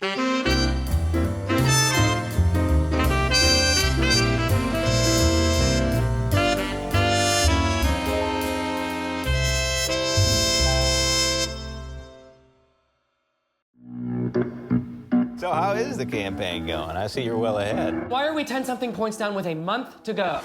So how is the campaign going? I see you're well ahead. Why are we 10-something points down with a month to go?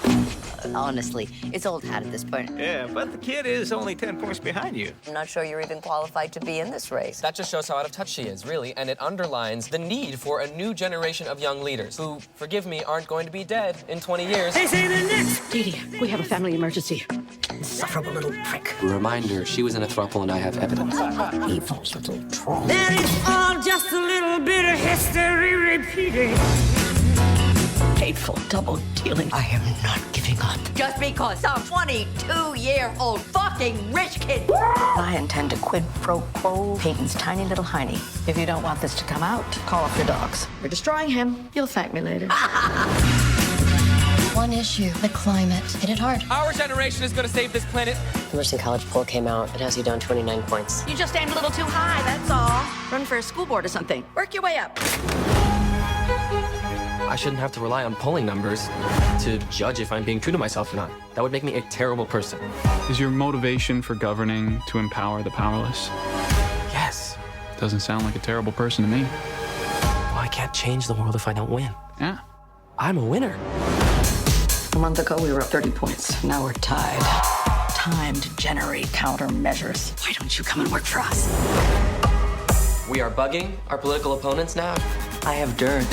Honestly, it's old hat at this point. Yeah, but the kid is only 10 points behind you. I'm not sure you're even qualified to be in this race. That just shows how out of touch she is, really, and it underlines the need for a new generation of young leaders who, forgive me, aren't going to be dead in 20 years. They say the next. Dee Dee, we have a family emergency. Insufferable little prick. Reminder, she was in a throuple and I have evidence. Evil little troll. That is all just a little bit of history repeating. Hateful double dealing. I am not giving up. Just because some 22-year-old fucking rich kid. I intend to quid pro quo Peyton's tiny little hiney. If you don't want this to come out, call off your dogs. We're destroying him. You'll thank me later. One issue, the climate. Hit it hard. Our generation is going to save this planet. The Mercy College poll came out. It has you down 29 points. You just aimed a little too high, that's all. Run for a school board or something. Work your way up. I shouldn't have to rely on polling numbers to judge if I'm being true to myself or not. That would make me a terrible person. Is your motivation for governing to empower the powerless? Yes. Doesn't sound like a terrible person to me. Well, I can't change the world if I don't win. Yeah. I'm a winner. A month ago, we were up 30 points. Now we're tied. Time to generate countermeasures. Why don't you come and work for us? We are bugging our political opponents now. I have dirt.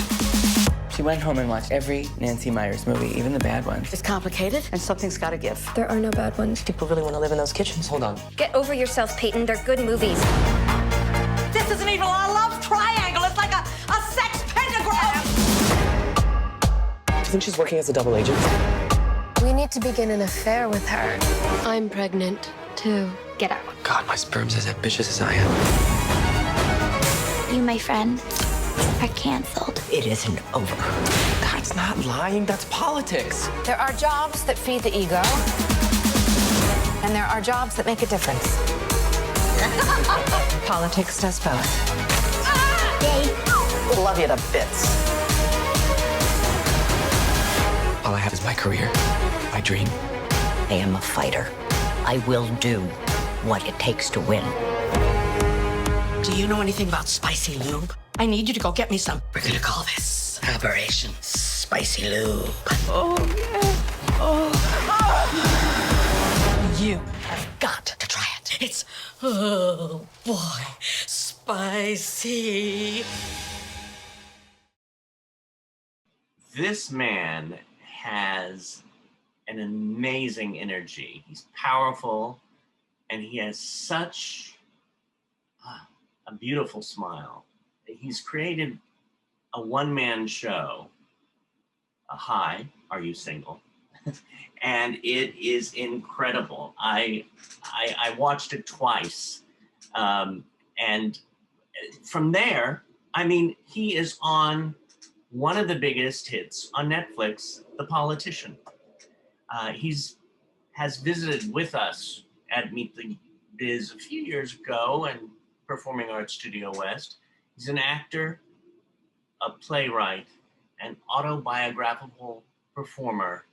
She went home and watched every Nancy Meyers movie, even the bad ones. It's complicated, and something's got to give. There are no bad ones. People really want to live in those kitchens. Hold on. Get over yourself, Peyton. They're good movies. This isn't even a love triangle. It's like a sex pentagram. Do you think she's working as a double agent? We need to begin an affair with her. I'm pregnant, too. Get out. God, my sperm's as ambitious as I am. You, my friend, are canceled. It isn't over. That's not lying, that's politics. There are jobs that feed the ego, and there are jobs that make a difference. Politics does both. Love you to bits. All I have is my career, my dream. I am a fighter. I will do what it takes to win. Do you know anything about spicy lube? I need you to go get me some. We're gonna call this Operation Spicy Lube. Oh, yeah. Oh. You have got to try it. It's, oh boy, spicy. This man has an amazing energy. He's powerful, and he has such a beautiful smile. He's created a one-man show, Hi, Are You Single? And it is incredible. I watched it twice. And from there, I mean, he is on one of the biggest hits on Netflix, The Politician. Has visited with us at Meet the Biz a few years ago and Performing Arts Studio West. He's an actor, a playwright, an autobiographical performer,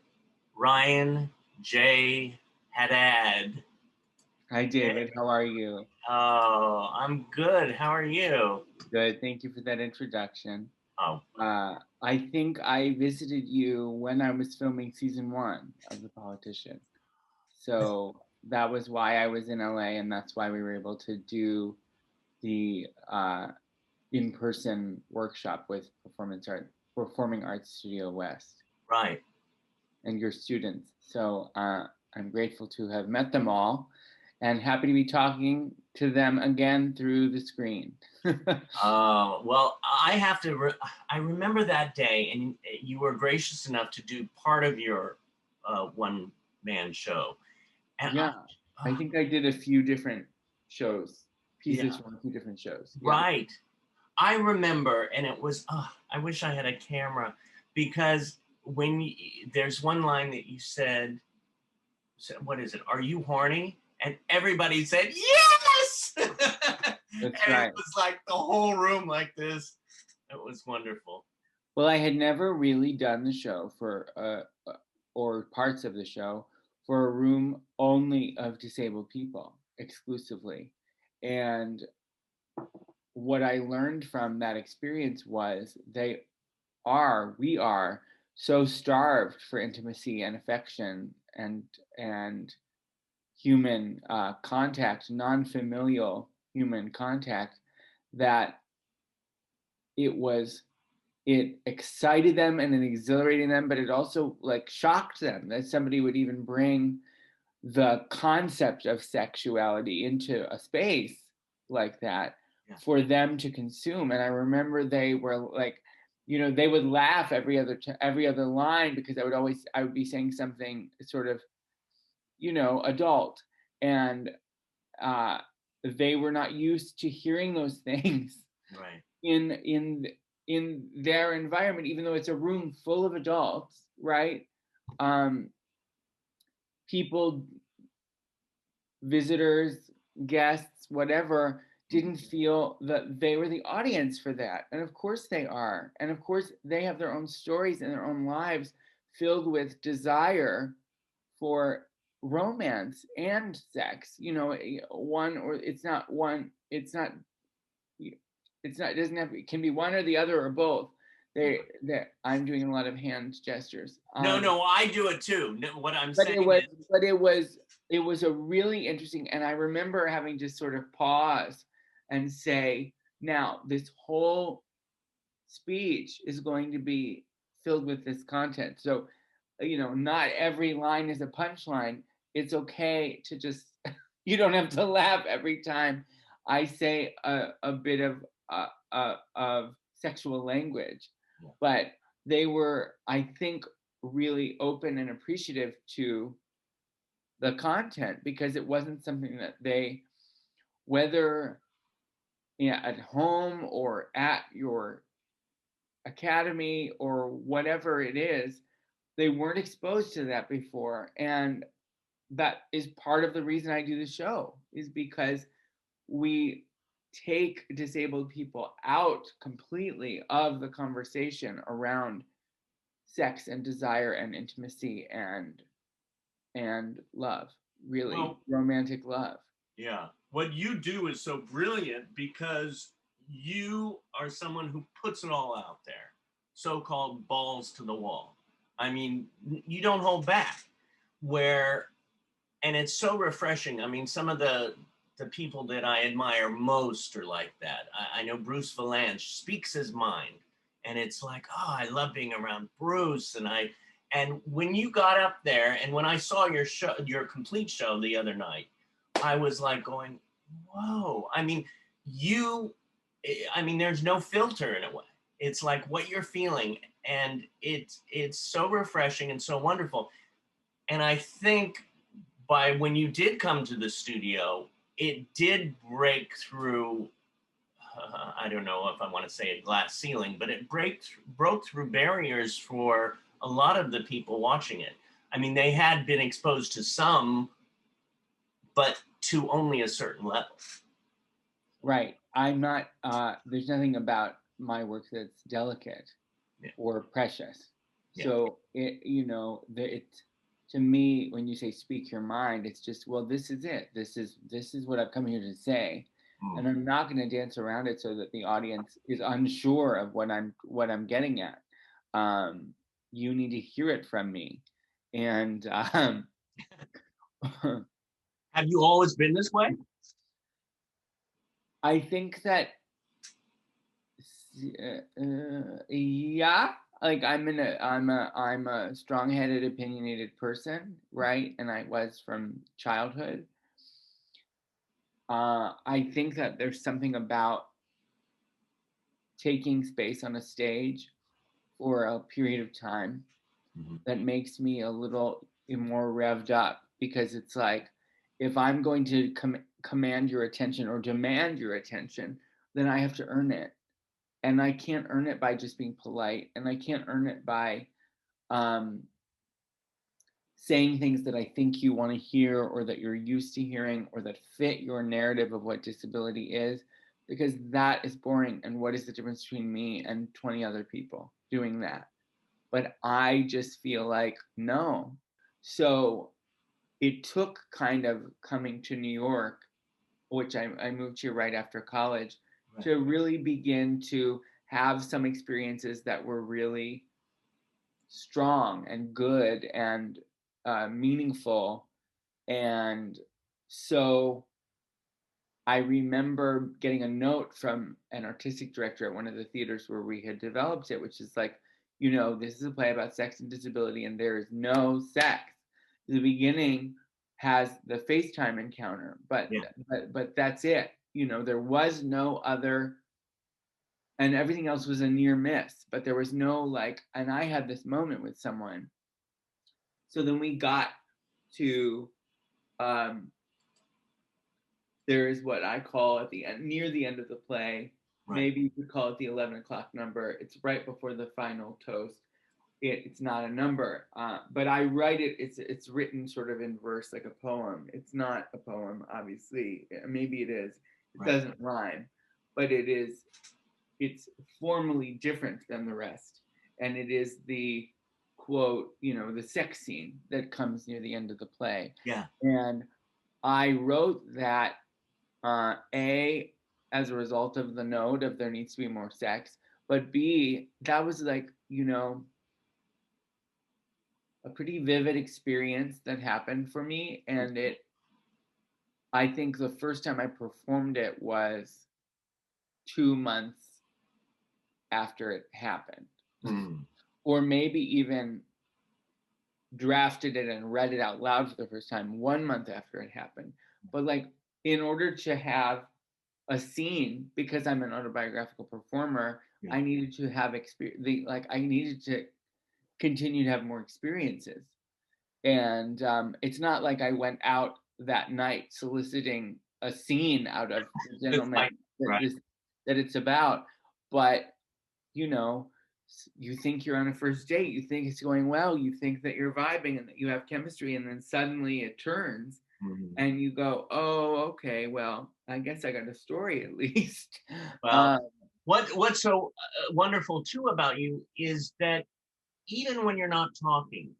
Ryan J. Haddad. Hi, David. How are you? Oh, I'm good. How are you? Good. Thank you for that introduction. Oh. I think I visited you when I was filming season 1 of The Politician. So that was why I was in LA, and that's why we were able to do the in-person workshop with Performing Arts Studio West. Right. And your students. So I'm grateful to have met them all and happy to be talking to them again through the screen. Well, I remember that day, and you were gracious enough to do part of your one-man show. And yeah, I think I did a few different shows, pieces from a few different shows. Yeah. Right. I remember, and it was, I wish I had a camera, because there's one line that you said, what is it? Are you horny? And everybody said, yes! That's and right. It was like the whole room like this. It was wonderful. Well, I had never really done the show or parts of the show for a room only of disabled people exclusively. And what I learned from that experience was we are so starved for intimacy and affection and human contact, non-familial human contact, that it excited them and it exhilarated them, but it also like shocked them that somebody would even bring the concept of sexuality into a space like that for them to consume. And I remember they were like, they would laugh every other line, because I would be saying something sort of, adult, and they were not used to hearing those things Right. in their environment, even though it's a room full of adults, right? People, visitors, guests, whatever, didn't feel that they were the audience for that. And of course they are. And of course they have their own stories and their own lives filled with desire for romance and sex. It can be one or the other or both. I'm doing a lot of hand gestures. No, I do it too. What I'm But saying it was a really interesting, and I remember having to sort of pause and say, now this whole speech is going to be filled with this content. So, not every line is a punchline. It's okay to just, you don't have to laugh every time I say a bit of sexual language. But they were, I think, really open and appreciative to the content, because it wasn't something that whether at home or at your academy or whatever it is, they weren't exposed to that before. And that is part of the reason I do the show, is because we take disabled people out completely of the conversation around sex and desire and intimacy and love, really romantic love. Yeah. What you do is so brilliant, because you are someone who puts it all out there, so-called balls to the wall. I mean, you don't hold back, and it's so refreshing. I mean, some of the people that I admire most are like that. I know Bruce Valanche speaks his mind, and it's like, oh, I love being around Bruce. And when you got up there, and when I saw your complete show the other night, I was like going, whoa. I mean, there's no filter in a way. It's like what you're feeling, and it's so refreshing and so wonderful. And I think when you did come to the studio, it did break through, I don't know if I want to say a glass ceiling, but it broke through barriers for a lot of the people watching it. I mean, they had been exposed to some, but to only a certain level. Right. I'm not, there's nothing about my work that's delicate or precious. So to me, when you say speak your mind, it's just, well, this is it. This is what I've come here to say. And I'm not going to dance around it so that the audience is unsure of what I'm getting at. You need to hear it from me. And have you always been this way? I think that yeah, like I'm a strong-headed, opinionated person, right? And I was from childhood. I think that there's something about taking space on a stage for a period of time that makes me a little more revved up, because it's like, if I'm going to command your attention or demand your attention, then I have to earn it. And I can't earn it by just being polite, and I can't earn it by saying things that I think you want to hear, or that you're used to hearing, or that fit your narrative of what disability is, because that is boring. And what is the difference between me and 20 other people doing that? But I just feel like, no. So it took kind of coming to New York, which I moved here right after college, to really begin to have some experiences that were really strong and good and meaningful. And so I remember getting a note from an artistic director at one of the theaters where we had developed it, which is like, you know, this is a play about sex and disability, and there is no sex. The beginning has the FaceTime encounter, but that's it. You know, there was no other, and everything else was a near miss. But there was no like, and I had this moment with someone. So then we got to. There is what I call at the end, near the end of the play, maybe you could call it the 11 o'clock number. It's right before the final toast. It's not a number, but I write it. It's written sort of in verse, like a poem. It's not a poem, obviously. Maybe it is. It doesn't rhyme, but it is. It's formally different than the rest, and it is the quote, you know, the sex scene that comes near the end of the play. Yeah. And I wrote that A, as a result of the note of there needs to be more sex, but B, that was like, you know, a pretty vivid experience that happened for me. And I think the first time I performed it was 2 months after it happened. Or maybe even drafted it and read it out loud for the first time 1 month after it happened. But like, in order to have a scene, because I'm an autobiographical performer, I needed to have experience. Like, I needed to continue to have more experiences. And it's not like I went out that night soliciting a scene out of the gentleman that it's about. But, you know, you think you're on a first date, you think it's going well, you think that you're vibing and that you have chemistry, and then suddenly it turns. And you go, oh, okay, well, I guess I got a story at least. Well, what's so wonderful too about you is that even when you're not talking,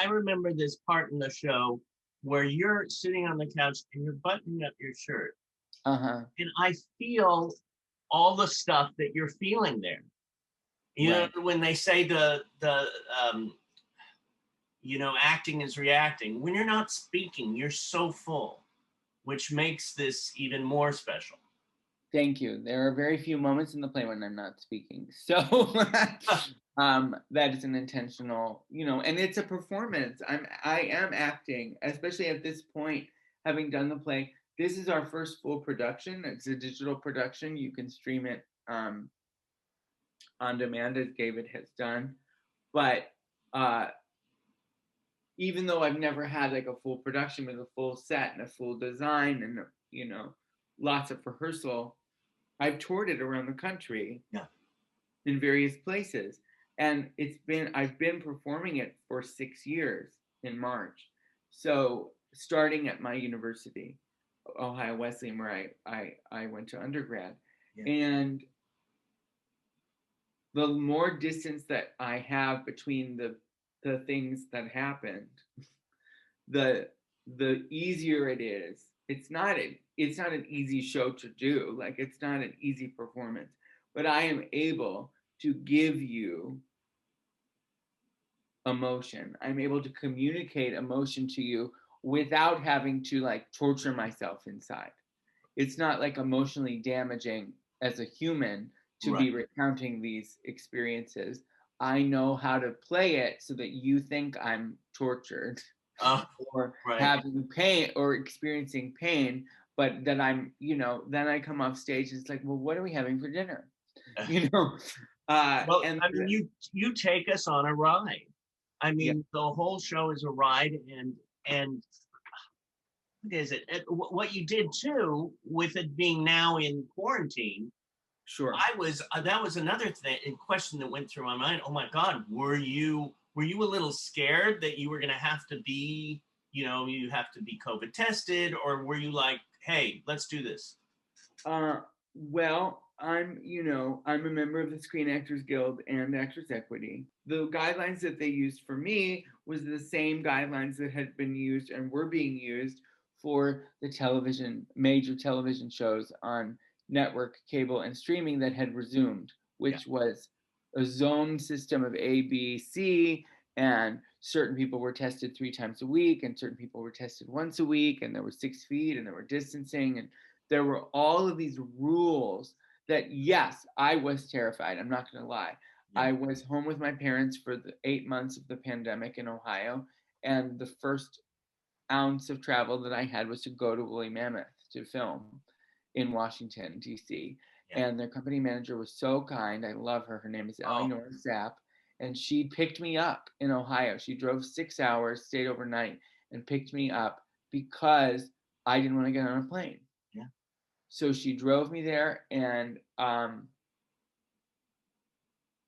I remember this part in the show where you're sitting on the couch and you're buttoning up your shirt. And I feel all the stuff that you're feeling there. You know, when they say you know, acting is reacting. When you're not speaking, you're so full, which makes this even more special. Thank you. There are very few moments in the play when I'm not speaking. So that is an intentional, you know, and it's a performance. I am acting, especially at this point, having done the play. This is our first full production. It's a digital production. You can stream it on demand, as David has done. But even though I've never had like a full production with a full set and a full design and, you know, lots of rehearsal, I've toured it around the country in various places. And I've been performing it for 6 years in March. So starting at my university, Ohio Wesleyan, where I went to undergrad. And the more distance that I have between the things that happened, the easier it is. It's not an easy show to do. Like, it's not an easy performance, but I am able to give you emotion. I'm able to communicate emotion to you without having to like torture myself inside. It's not like emotionally damaging as a human to be recounting these experiences. I know how to play it so that you think I'm tortured or having pain or experiencing pain, but that I'm, you know, then I come off stage and it's like, well, what are we having for dinner? You know? Well, and I mean, you take us on a ride. I mean, the whole show is a ride, and what is it? What you did too, with it being now in quarantine. Sure. That was another question that went through my mind. Oh my God, were you a little scared that you were going to have to be, you know, you have to be COVID tested, or were you like, hey, let's do this? Well, I'm a member of the Screen Actors Guild and Actors Equity. The guidelines that they used for me was the same guidelines that had been used and were being used for the major television shows on network, cable, and streaming that had resumed, which was a zone system of A, B, C, and certain people were tested 3 times a week, and certain people were tested once a week, and there were 6 feet, and there were distancing, and there were all of these rules that, yes, I was terrified. I'm not going to lie. Yeah. I was home with my parents for the 8 months of the pandemic in Ohio, and the first ounce of travel that I had was to go to Woolly Mammoth to film in Washington, D.C. Yeah. And their company manager was so kind. I love her. Her name is Eleanor Zapp. And she picked me up in Ohio. She drove 6 hours, stayed overnight, and picked me up because I didn't want to get on a plane. Yeah. So she drove me there, and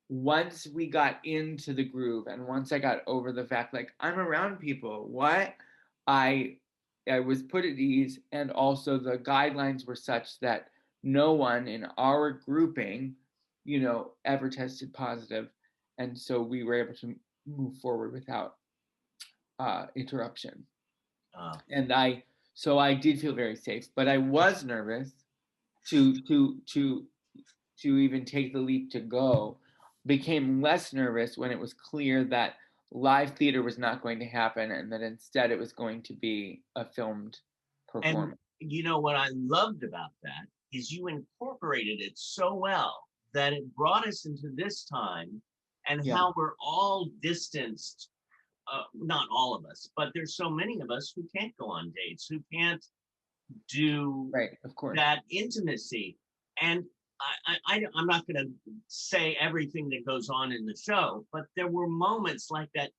once we got into the groove, and once I got over the fact, like, I'm around people, I was put at ease, and also the guidelines were such that no one in our grouping, ever tested positive, and so we were able to move forward without interruption. And I did feel very safe, but I was nervous to even take the leap to go. Became less nervous when it was clear that live theater was not going to happen, and that instead it was going to be a filmed performance. And you know what I loved about that is you incorporated it so well that it brought us into this time, and how we're all distanced. Not all of us, but there's so many of us who can't go on dates, who can't do that intimacy. And I'm not going to say everything that goes on in the show, but there were moments like that.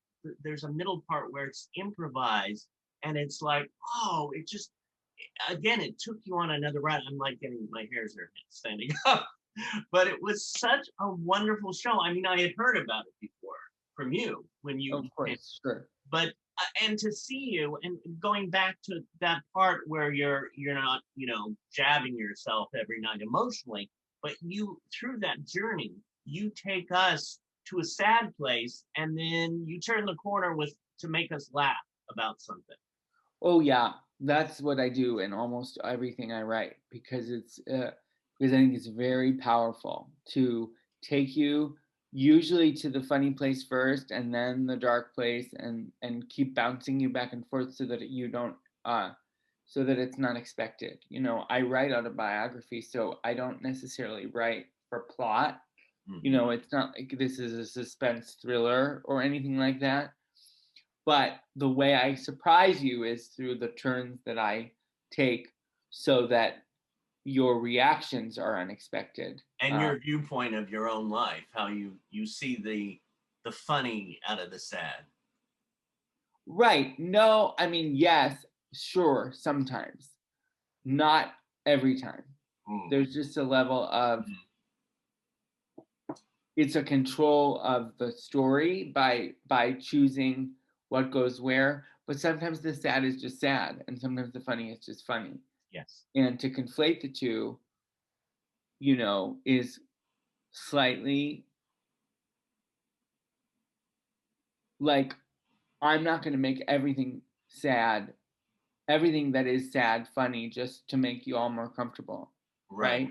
There's a middle part where it's improvised, and it's like, it just, again, it took you on another ride. I'm like getting my hairs are standing up, but it was such a wonderful show. I mean, I had heard about it before from you when you, of course, sure. But and to see you, and going back to that part where you're not, jabbing yourself every night emotionally, but you, through that journey, you take us to a sad place, and then you turn the corner to make us laugh about something. Oh yeah, that's what I do in almost everything I write, because I think it's very powerful to take you usually to the funny place first, and then the dark place, and keep bouncing you back and forth so that you don't so that it's not expected. I write autobiography, so I don't necessarily write for plot. Mm-hmm. It's not like this is a suspense thriller or anything like that, but the way I surprise you is through the turns that I take, so that your reactions are unexpected. And your viewpoint of your own life, how you see the funny out of the sad. Right. No, I mean, yes, sure, sometimes. Not every time. There's just a level of, it's a control of the story by choosing what goes where, but sometimes the sad is just sad, and sometimes the funny is just funny. Yes. And to conflate the two, is slightly like, I'm not going to make everything that is sad, funny, just to make you all more comfortable. Right?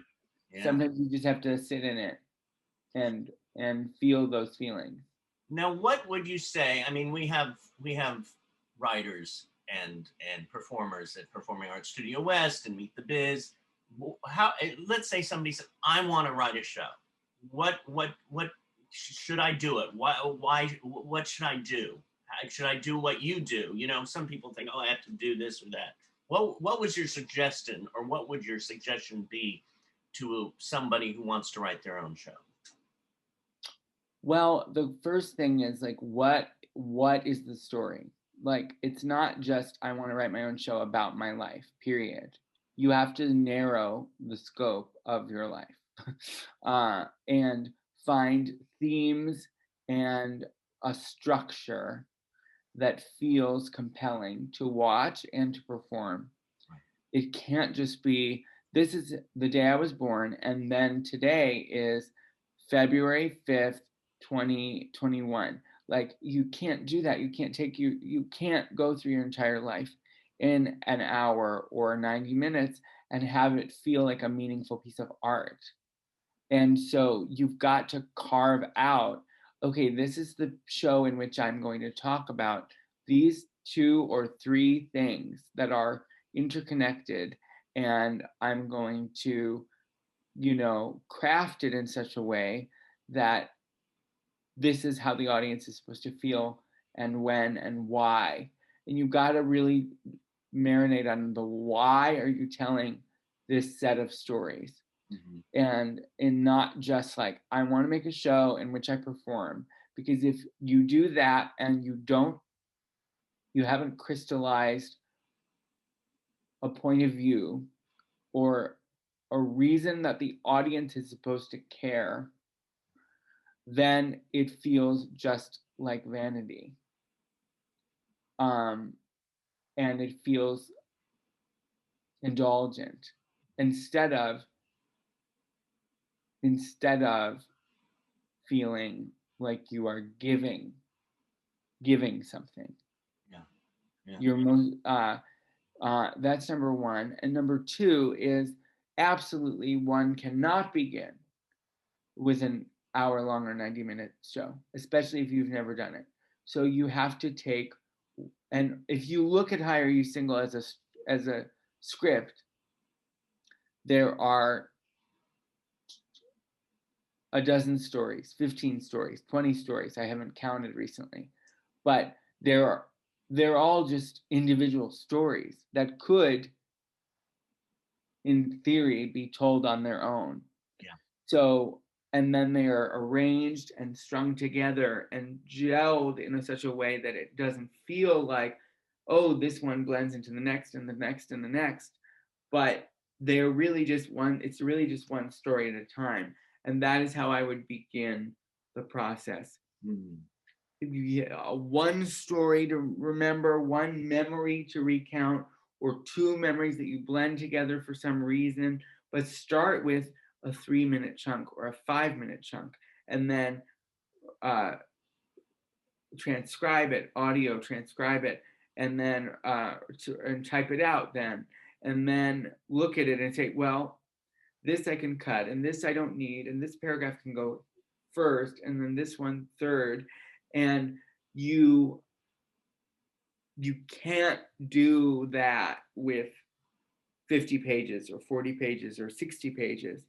Yeah. Sometimes you just have to sit in it and feel those feelings. Now, what would you say? I mean, we have writers and performers at Performing Arts Studio West and Meet the Biz. How? Let's say somebody said, "I want to write a show. What should I do it? Why? What should I do? Should I do what you do?" Some people think, "Oh, I have to do this or that." What was your suggestion, or what would your suggestion be to somebody who wants to write their own show? Well, the first thing is, like, what is the story? Like, it's not just, I want to write my own show about my life, period. You have to narrow the scope of your life and find themes and a structure that feels compelling to watch and to perform. It can't just be this is the day I was born, and then today is February 5th, 2021. Like, you can't do that. You can't go through your entire life in an hour or 90 minutes and have it feel like a meaningful piece of art. And so you've got to carve out, okay, this is the show in which I'm going to talk about these 2 or 3 things that are interconnected, and I'm going to, craft it in such a way that this is how the audience is supposed to feel and when and why. And you've got to really marinate on the why are you telling this set of stories. And not just like, I want to make a show in which I perform. Because if you do that and you haven't crystallized a point of view or a reason that the audience is supposed to care, then it feels just like vanity. And it feels indulgent instead of feeling like you are giving something. Yeah. Your most that's number 1. And number 2 is absolutely one cannot begin with an hour-long or 90-minute show, especially if you've never done it. So you have to take, and if you look at Hire You Single as a script, there are a dozen stories, 15 stories, 20 stories. I haven't counted recently, but they're all just individual stories that could, in theory, be told on their own. Yeah. So, and then they are arranged and strung together and gelled in such a way that it doesn't feel like, oh, this one blends into the next and the next and the next, but they're really just one. It's really just one story at a time. And that is how I would begin the process. One story to remember, one memory to recount, or 2 memories that you blend together for some reason, but start with a 3-minute chunk or a 5-minute chunk, and then transcribe it, audio transcribe it, and then and type it out then, and then look at it and say, well, this I can cut, and this I don't need, and this paragraph can go first, and then this one third. And you can't do that with 50 pages or 40 pages or 60 pages.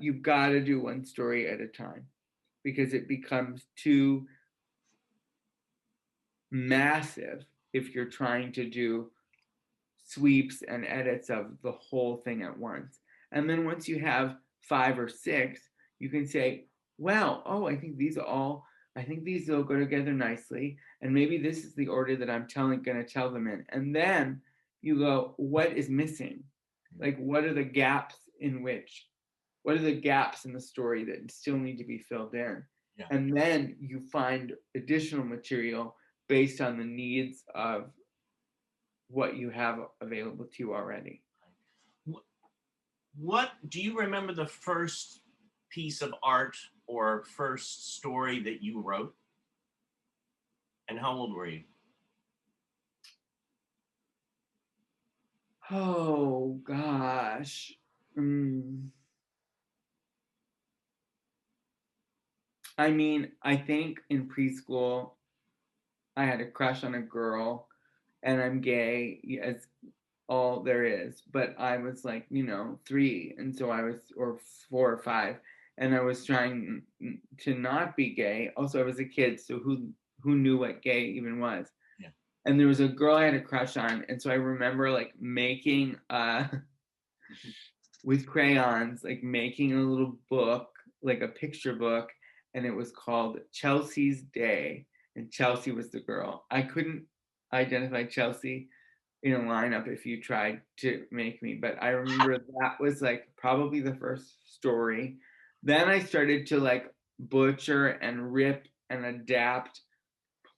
You've got to do one story at a time, because it becomes too massive if you're trying to do sweeps and edits of the whole thing at once. And then once you have 5 or 6, you can say, well, oh, I think these will go together nicely, and maybe this is the order that I'm going to tell them in. And then you go, what is missing? Like, what are the gaps in the story that still need to be filled in? Yeah. And then you find additional material based on the needs of what you have available to you already. What do you remember the first piece of art or first story that you wrote? And how old were you? Oh, gosh. I mean, I think in preschool, I had a crush on a girl, and I'm gay as all there is, but I was like, 3, and so I was, or 4 or 5, and I was trying to not be gay. Also, I was a kid, so who knew what gay even was? Yeah. And there was a girl I had a crush on, and so I remember like making with crayons, like making a little book, like a picture book, and it was called Chelsea's Day, and Chelsea was the girl. I couldn't identify Chelsea in a lineup if you tried to make me, but I remember that was like probably the first story. Then I started to like butcher and rip and adapt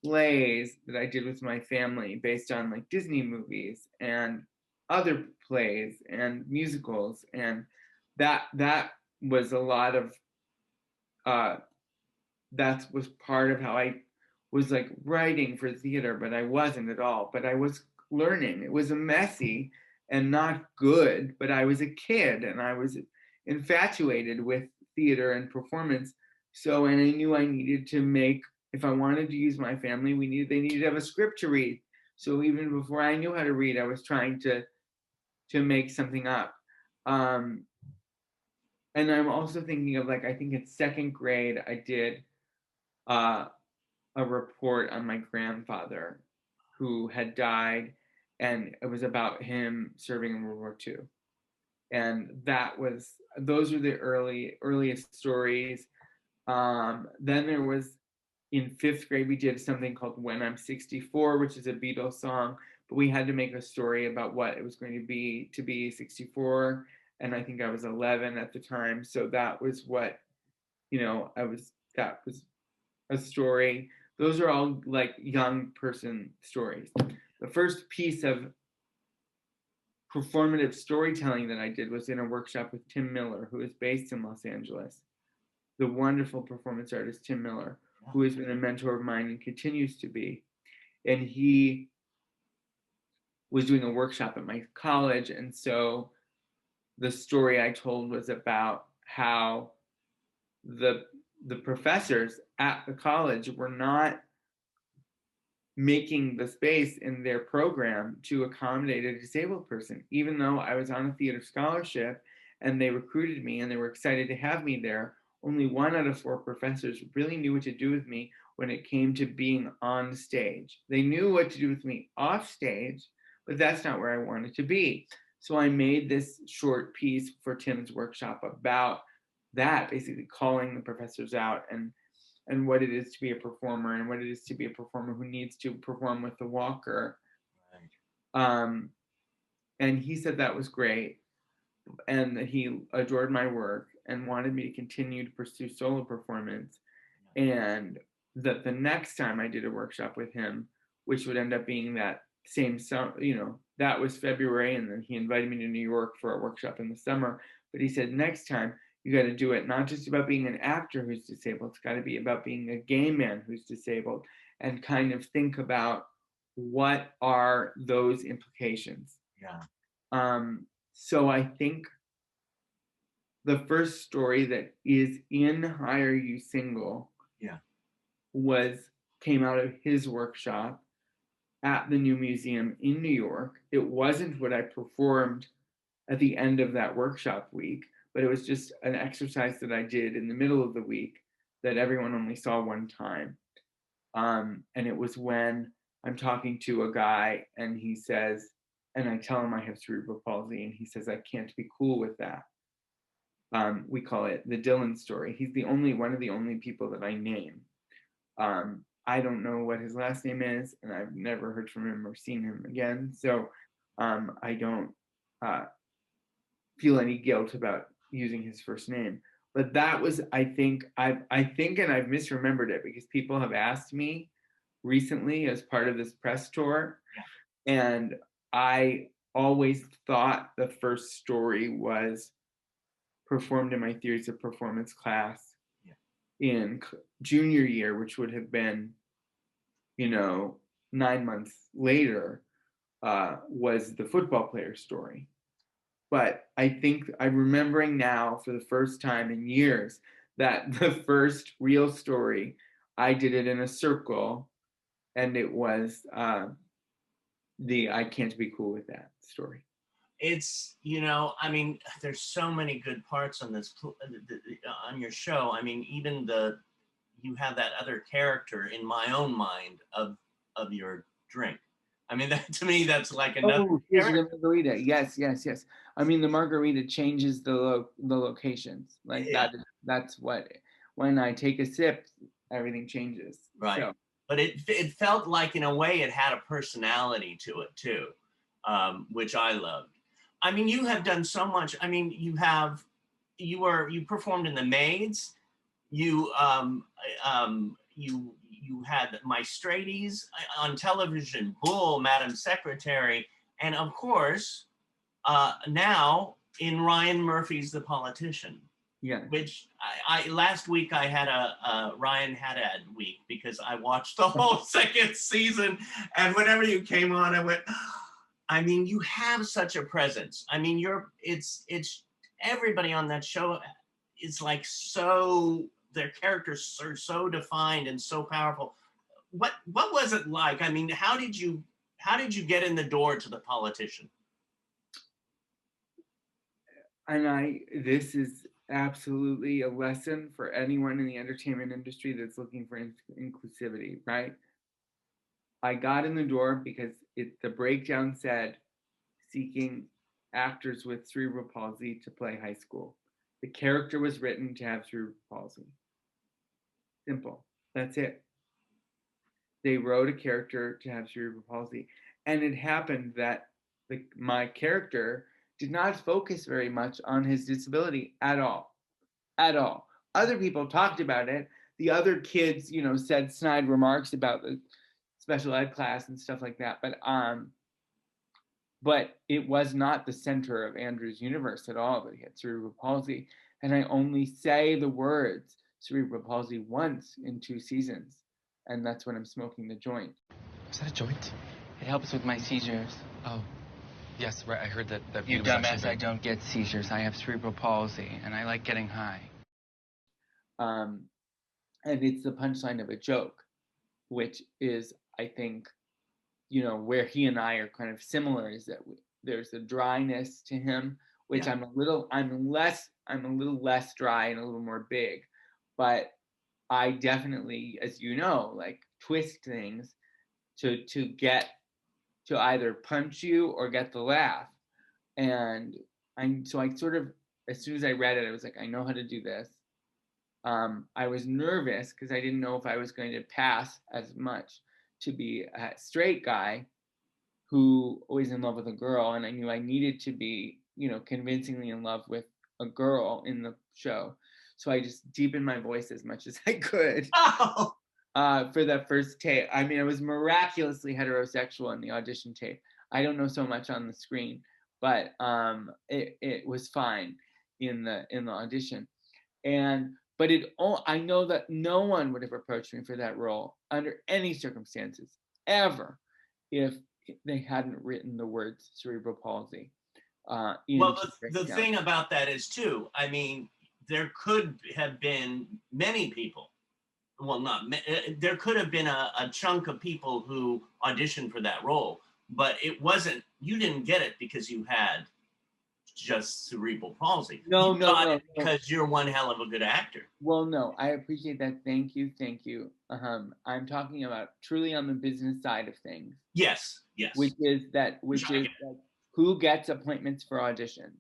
plays that I did with my family based on like Disney movies, and other plays and musicals, and that was a lot of that was part of how I was like writing for theater, but I wasn't at all. But I was learning. It was messy and not good, but I was a kid and I was infatuated with theater and performance. So, and I knew I needed to make, if I wanted to use my family, they needed to have a script to read. So even before I knew how to read, I was trying to make something up. And I'm also thinking of, like, I think in second grade, I did a report on my grandfather who had died, and it was about him serving in World War II. And those were the earliest stories. Then there was, in fifth grade, we did something called When I'm 64, which is a Beatles song, but we had to make a story about what it was going to be 64. And I think I was 11 at the time. So that was what, that was a story. Those are all like young person stories. The first piece of performative storytelling that I did was in a workshop with Tim Miller, who is based in Los Angeles. The wonderful performance artist, Tim Miller, who has been a mentor of mine and continues to be. And he was doing a workshop at my college. And so the story I told was about how the professors at the college were not making the space in their program to accommodate a disabled person, even though I was on a theater scholarship and they recruited me and they were excited to have me there. Only 1 out of 4 professors really knew what to do with me when it came to being on stage. They knew what to do with me off stage, but that's not where I wanted to be. So I made this short piece for Tim's workshop about that, basically calling the professors out and what it is to be a performer and what it is to be a performer who needs to perform with the walker. Right. And he said that was great and that he adored my work and wanted me to continue to pursue solo performance. And that the next time I did a workshop with him, which would end up being that same summer, that was February, and then he invited me to New York for a workshop in the summer. But he said, next time you got to do it not just about being an actor who's disabled, it's got to be about being a gay man who's disabled, and kind of think about what are those implications. Yeah. So I think the first story that is in Hire You Single came out of his workshop at the New Museum in New York. It wasn't what I performed at the end of that workshop week, but it was just an exercise that I did in the middle of the week that everyone only saw one time. And it was when I'm talking to a guy and he says, and I tell him I have cerebral palsy, and he says, I can't be cool with that. We call it the Dylan story. He's one of the only people that I name. I don't know what his last name is, and I've never heard from him or seen him again. So I don't feel any guilt about using his first name. But that was, I think, and I've misremembered it because people have asked me recently as part of this press tour, and I always thought the first story was performed in my theories of performance class in junior year, which would have been, 9 months later, was the football player story. But I think I'm remembering now for the first time in years that the first real story, I did it in a circle, and it was the I Can't Be Cool With That story. It's, there's so many good parts on this, on your show. I mean, even you have that other character in my own mind of your drink. I mean, that to me, that's like another. Oh, here's the margarita. Yes. I mean, the margarita changes the locations. Like that's what, when I take a sip, everything changes. Right. So. But it felt like, in a way, it had a personality to it too, which I loved. I mean, you have done so much. I mean, you performed in The Maids. You had My Straighties on television, Bull, Madam Secretary, and of course, now in Ryan Murphy's The Politician. Yeah. Which I last week I had a Ryan Haddad week because I watched the whole second season, and whenever you came on, I went, I mean, you have such a presence. I mean, it's everybody on that show is like so, their characters are so defined and so powerful. What was it like? I mean, how did you get in the door to The Politician? And this is absolutely a lesson for anyone in the entertainment industry that's looking for inclusivity, right? I got in the door because the breakdown said seeking actors with cerebral palsy to play high school. The character was written to have cerebral palsy. Simple. That's it. They wrote a character to have cerebral palsy. And it happened that my character did not focus very much on his disability at all. At all. Other people talked about it. The other kids, said snide remarks about the special ed class and stuff like that. But it was not the center of Andrew's universe at all that he had cerebral palsy. And I only say the words cerebral palsy once in 2 seasons. And that's when I'm smoking the joint. Is that a joint? It helps with my seizures. Oh, yes, right. I heard that. You dumbass, I don't get seizures. I have cerebral palsy, and I like getting high. And it's the punchline of a joke, which is, I think, where he and I are kind of similar, is that there's a dryness to him, which I'm a little less dry and a little more big, but I definitely, as you know, like twist things to get to either punch you or get the laugh. And I sort of, as soon as I read it, I was like, I know how to do this. I was nervous because I didn't know if I was going to pass as much to be a straight guy who was in love with a girl, and I knew I needed to be, convincingly in love with a girl in the show. So I just deepened my voice as much as I could for that first tape. I mean, I was miraculously heterosexual in the audition tape. I don't know so much on the screen, but it was fine in the audition. But I know that no one would have approached me for that role under any circumstances ever if they hadn't written the words cerebral palsy. Well, the thing about that is too, I mean, there could have been many people. Well, there could have been a chunk of people who auditioned for that role, but you didn't get it because you had just cerebral palsy. No. Because you're one hell of a good actor. Well, no, I appreciate that. Thank you. I'm talking about truly on the business side of things. Yes. Which is that who gets appointments for auditions.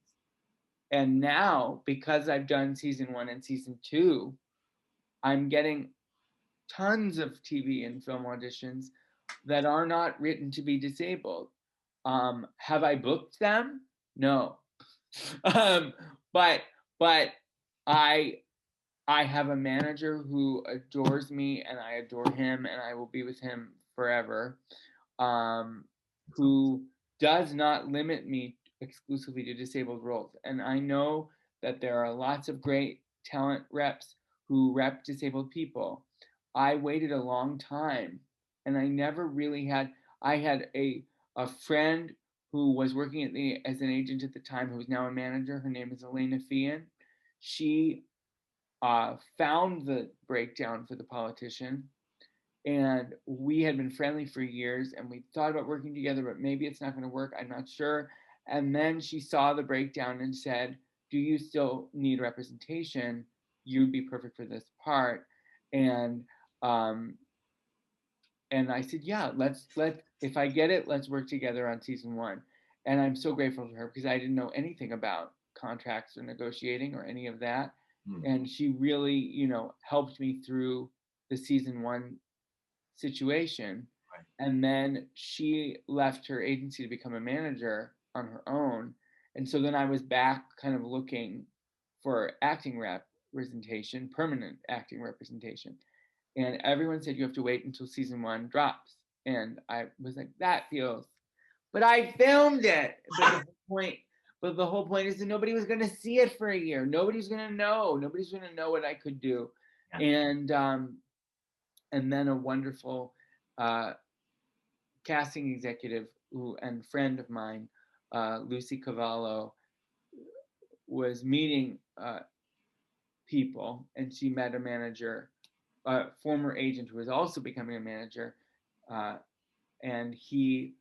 And now, because I've done season 1 and season 2, I'm getting tons of TV and film auditions that are not written to be disabled. Have I booked them? No. But I have a manager who adores me, and I adore him, and I will be with him forever, who does not limit me exclusively to disabled roles. And I know that there are lots of great talent reps who rep disabled people. I waited a long time, and I never really I had a friend who was working as an agent at the time, who is now a manager. Her name is Elena Fian. She found the breakdown for The Politician, and we had been friendly for years, and we thought about working together, but maybe it's not going to work. I'm not sure. And then she saw the breakdown and said, do you still need representation? You'd be perfect for this part. And I said, yeah, let's if I get it, let's work together on season 1. And I'm so grateful to her because I didn't know anything about contracts or negotiating or any of that. And she really, helped me through the season 1 situation. Right. And then she left her agency to become a manager on her own. And so then I was back kind of looking for acting representation, permanent acting representation. And everyone said you have to wait until season 1 drops. And I was like, that feels, but I filmed it. But But the whole point is that nobody was going to see it for a year. Nobody's going to know. Nobody's going to know what I could do. Yeah. And then a wonderful casting executive and friend of mine, Lucy Cavallo, was meeting people, and she met a manager, former agent who was also becoming a manager, and she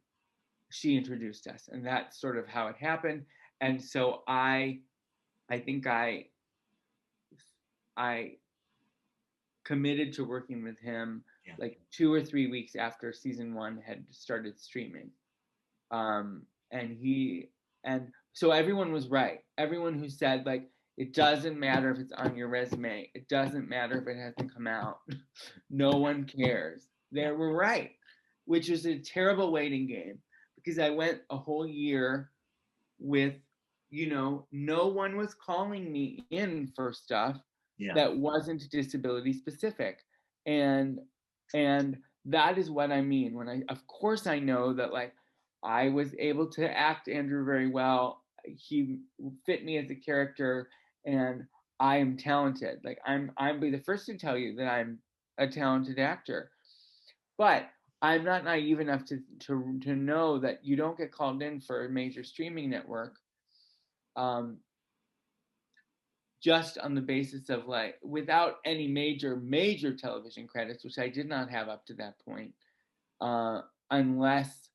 introduced us, and that's sort of how it happened. And so I think I committed to working with him like 2 or 3 weeks after season 1 had started streaming. And so everyone was right. Everyone who said, like, it doesn't matter if it's on your resume, it doesn't matter if it hasn't come out, no one cares, they were right, which was a terrible waiting game, because I went a whole year with, no one was calling me in for stuff that wasn't disability specific. And that is what I mean when of course I know that, like, I was able to act Andrew very well. He fit me as a character, and I am talented. Like, I'll be the first to tell you that I'm a talented actor. But I'm not naive enough to know that you don't get called in for a major streaming network just on the basis of, like, without any major television credits, which I did not have up to that point, unless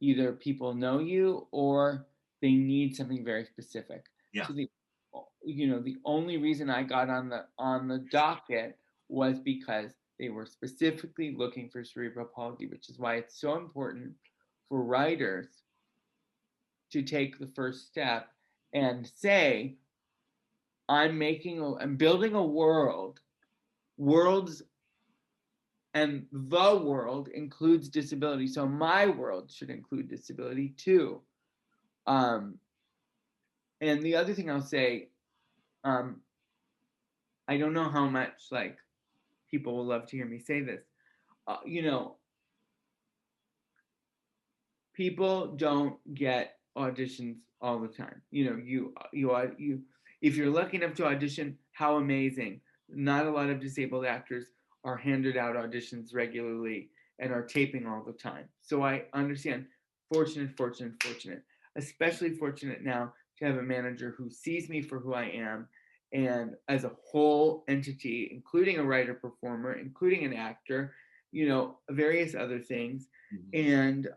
either people know you or they need something very specific. Yeah. So the only reason I got on the docket was because they were specifically looking for cerebral palsy, which is why it's so important for writers to take the first step and say, I'm building a world. Worlds and the world includes disability, so my world should include disability too. And the other thing I'll say, I don't know how much, like, people will love to hear me say this. People don't get auditions all the time. You if you're lucky enough to audition, how amazing. Not a lot of disabled actors are handed out auditions regularly and are taping all the time. So I understand. Fortunate. Especially fortunate now to have a manager who sees me for who I am, and as a whole entity, including a writer performer, including an actor, various other things, and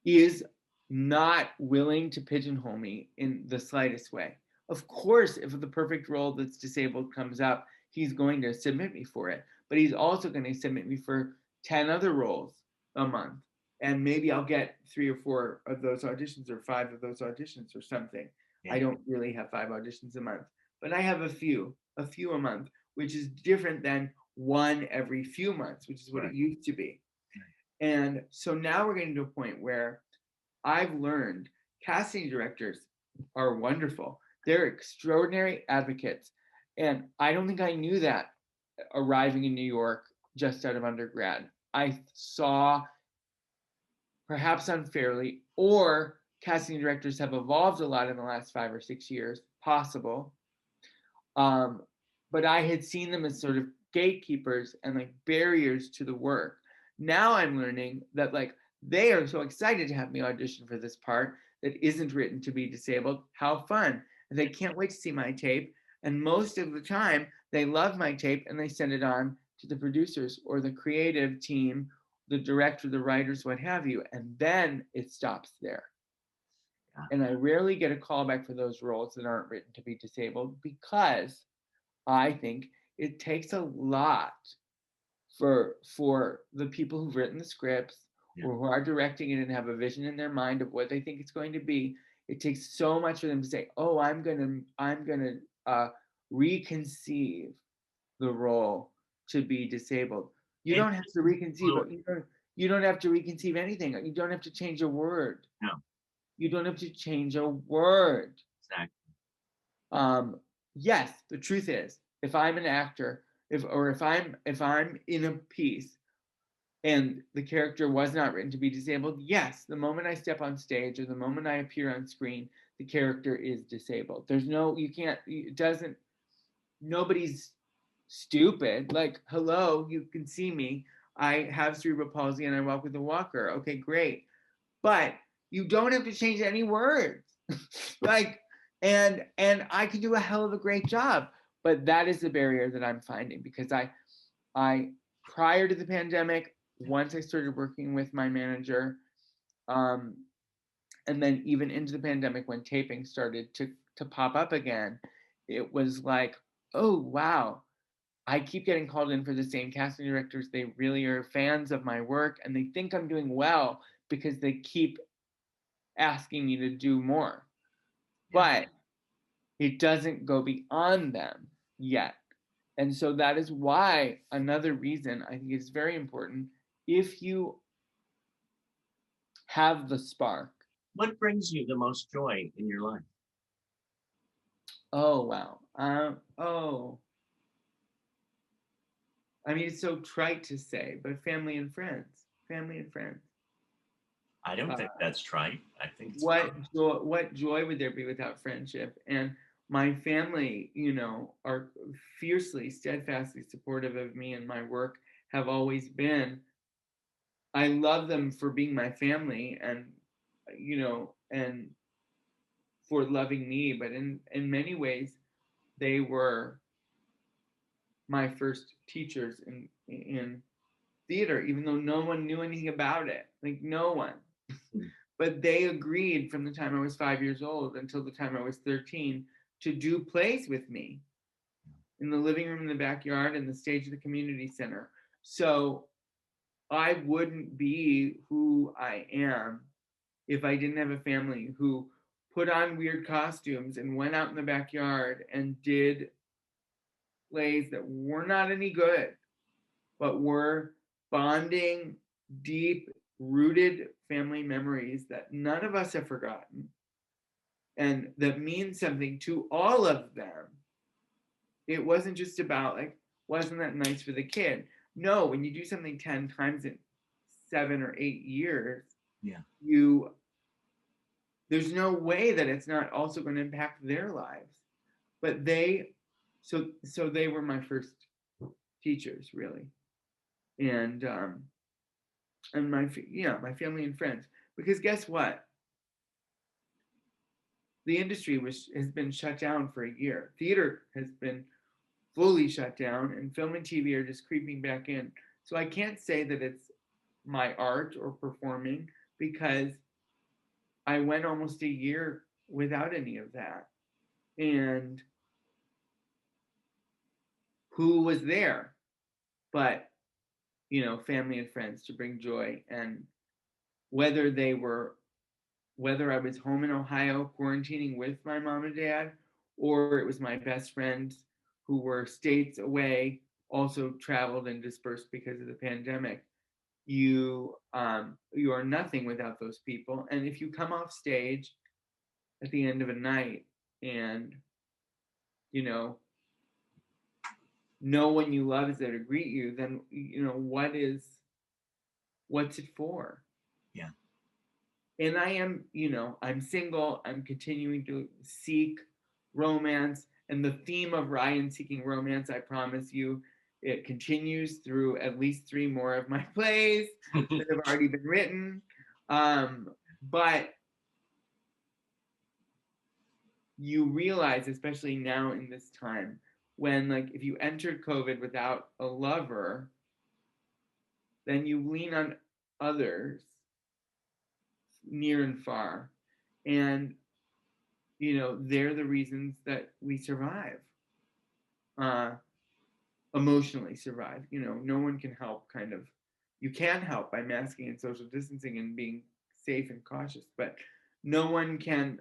is not willing to pigeonhole me in the slightest way. Of course, if the perfect role that's disabled comes up, he's going to submit me for it, but he's also going to submit me for 10 other roles a month. And maybe I'll get 3 or 4 of those auditions, or 5 of those auditions, or something. Yeah. I don't really have 5 auditions a month, but I have a few a month, which is different than 1 every few months, which is what it used to be. And so now we're getting to a point where I've learned casting directors are wonderful. They're extraordinary advocates. And I don't think I knew that arriving in New York just out of undergrad. I saw, perhaps unfairly, or casting directors have evolved a lot in the last 5 or 6 years, possible. But I had seen them as sort of gatekeepers and, like, barriers to the work. Now I'm learning that, like, they are so excited to have me audition for this part that isn't written to be disabled. How fun. And they can't wait to see my tape. And most of the time, they love my tape and they send it on to the producers or the creative team, the director, the writers, what have you. And then it stops there. And I rarely get a call back for those roles that aren't written to be disabled, because I think it takes a lot for the people who've written the scripts, or who are directing it and have a vision in their mind of what they think it's going to be. It takes so much for them to say, oh, I'm gonna reconceive the role to be disabled. You don't have to reconceive it. You don't have to reconceive anything. You don't have to change a word. No. You don't have to change a word. Exactly. Yes, the truth is, if I'm an actor, if I'm in a piece, and the character was not written to be disabled, yes, the moment I step on stage or the moment I appear on screen, the character is disabled. There's no, you can't, it doesn't, nobody's stupid. Like, hello, you can see me. I have cerebral palsy and I walk with a walker. Okay, great. But you don't have to change any words. Like, and I can do a hell of a great job. But that is the barrier that I'm finding, because I prior to the pandemic, once I started working with my manager, and then even into the pandemic when taping started to pop up again, it was like, oh wow, I keep getting called in for the same casting directors. They really are fans of my work and they think I'm doing well because they keep asking me to do more. But it doesn't go beyond them yet. And so that is why, another reason I think it's very important, if you have the spark. What brings you the most joy in your life? Oh, wow. I mean, it's so trite to say, but family and friends. Family and friends. I don't think that's trite. I think it's what joy would there be without friendship? And my family, you know, are fiercely, steadfastly supportive of me and my work, have always been. I love them for being my family and, you know, and for loving me, but in many ways, they were my first teachers in theater, even though no one knew anything about it, like no one. But they agreed from the time I was 5 years old until the time I was 13 to do plays with me in the living room, in the backyard, and the stage of the community center. So I wouldn't be who I am if I didn't have a family who put on weird costumes and went out in the backyard and did plays that were not any good, but were bonding, deep, rooted family memories that none of us have forgotten and that mean something to all of them. It wasn't just about like, wasn't that nice for the kid? No, when you do something 10 times in 7 or 8 years, there's no way that it's not also going to impact their lives. But so they were my first teachers, really. And my family and friends, because guess what, the industry has been shut down for a year. Theater has been fully shut down, and film and TV are just creeping back in. So I can't say that it's my art or performing, because I went almost a year without any of that. And who was there but, you know, family and friends to bring joy? And whether I was home in Ohio quarantining with my mom and dad, or it was my best friends who were states away, also traveled and dispersed because of the pandemic, you are nothing without those people. And if you come off stage at the end of a night and, you know, no one you love is there to greet you, then, you know, what's it for? Yeah. And I am, you know, I'm single. I'm continuing to seek romance. And the theme of Ryan seeking romance, I promise you, it continues through at least 3 more of my plays that have already been written. But you realize, especially now in this time, when, like, if you entered COVID without a lover, then you lean on others near and far. And, you know, they're the reasons that we survive, emotionally survive. You know, no one can help you can help by masking and social distancing and being safe and cautious, but no one can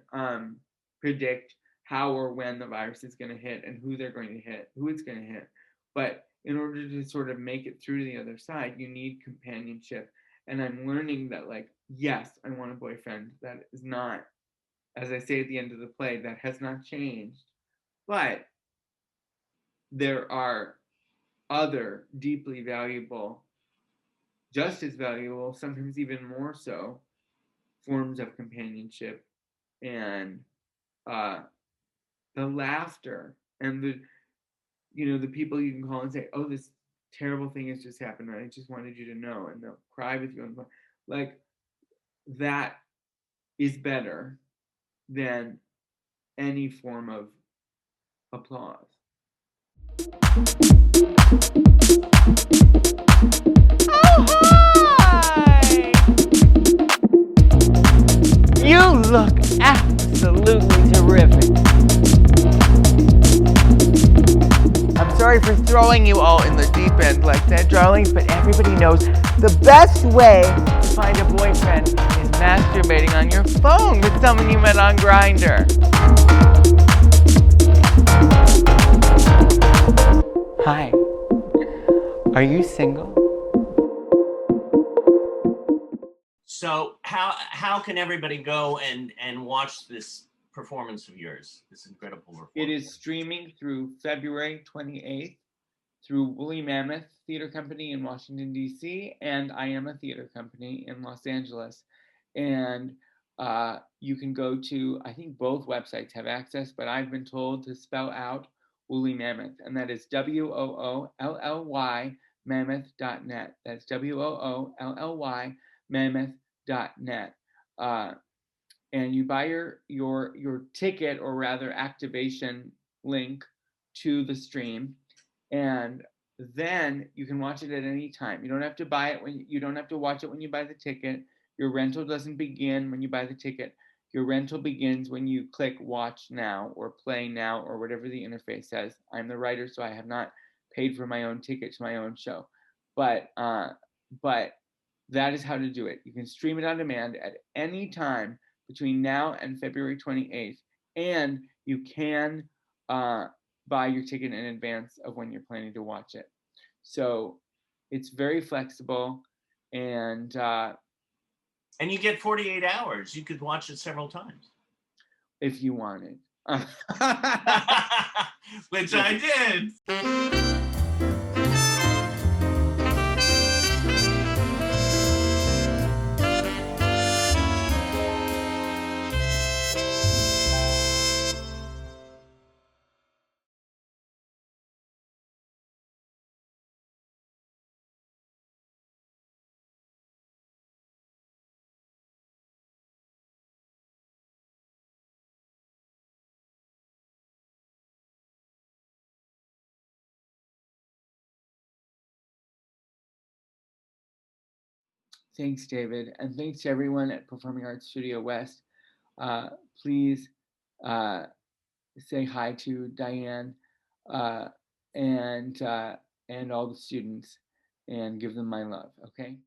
predict how or when the virus is going to hit and who they're going to hit, who it's going to hit. But in order to sort of make it through to the other side, you need companionship. And I'm learning that, like, yes, I want a boyfriend. That is not, as I say at the end of the play, that has not changed. But there are other deeply valuable just as valuable, sometimes even more so, forms of companionship and the laughter and the people you can call and say, oh, this terrible thing has just happened and I just wanted you to know, and they'll cry with you, and like that is better than any form of applause. You look absolutely terrific. I'm sorry for throwing you all in the deep end like that, darlings, but everybody knows the best way to find a boyfriend is masturbating on your phone with someone you met on Grindr. Hi. Are you single? So how can everybody go and watch this performance of yours, this incredible performance? It is streaming through February 28th through Woolly Mammoth Theater Company in Washington, D.C., and I Am a Theater Company in Los Angeles. And you can go to, I think both websites have access, but I've been told to spell out Woolly Mammoth, and that is WOOLLY mammoth.net. That's WOOLLY mammoth.net. And you buy your ticket, or rather activation link to the stream, and then you can watch it at any time. You don't have to buy it you don't have to watch it when you buy the ticket. Your rental doesn't begin when you buy the ticket. Your rental begins when you click watch now or play now or whatever the interface says. I'm the writer, so I have not paid for my own ticket to my own show. But that is how to do it. You can stream it on demand at any time between now and February 28th, and you can buy your ticket in advance of when you're planning to watch it. So it's very flexible, and you get 48 hours. You could watch it several times. If you wanted. Which I did. Thanks, David, and thanks to everyone at Performing Arts Studio West. Please say hi to Diane and all the students, and give them my love, okay?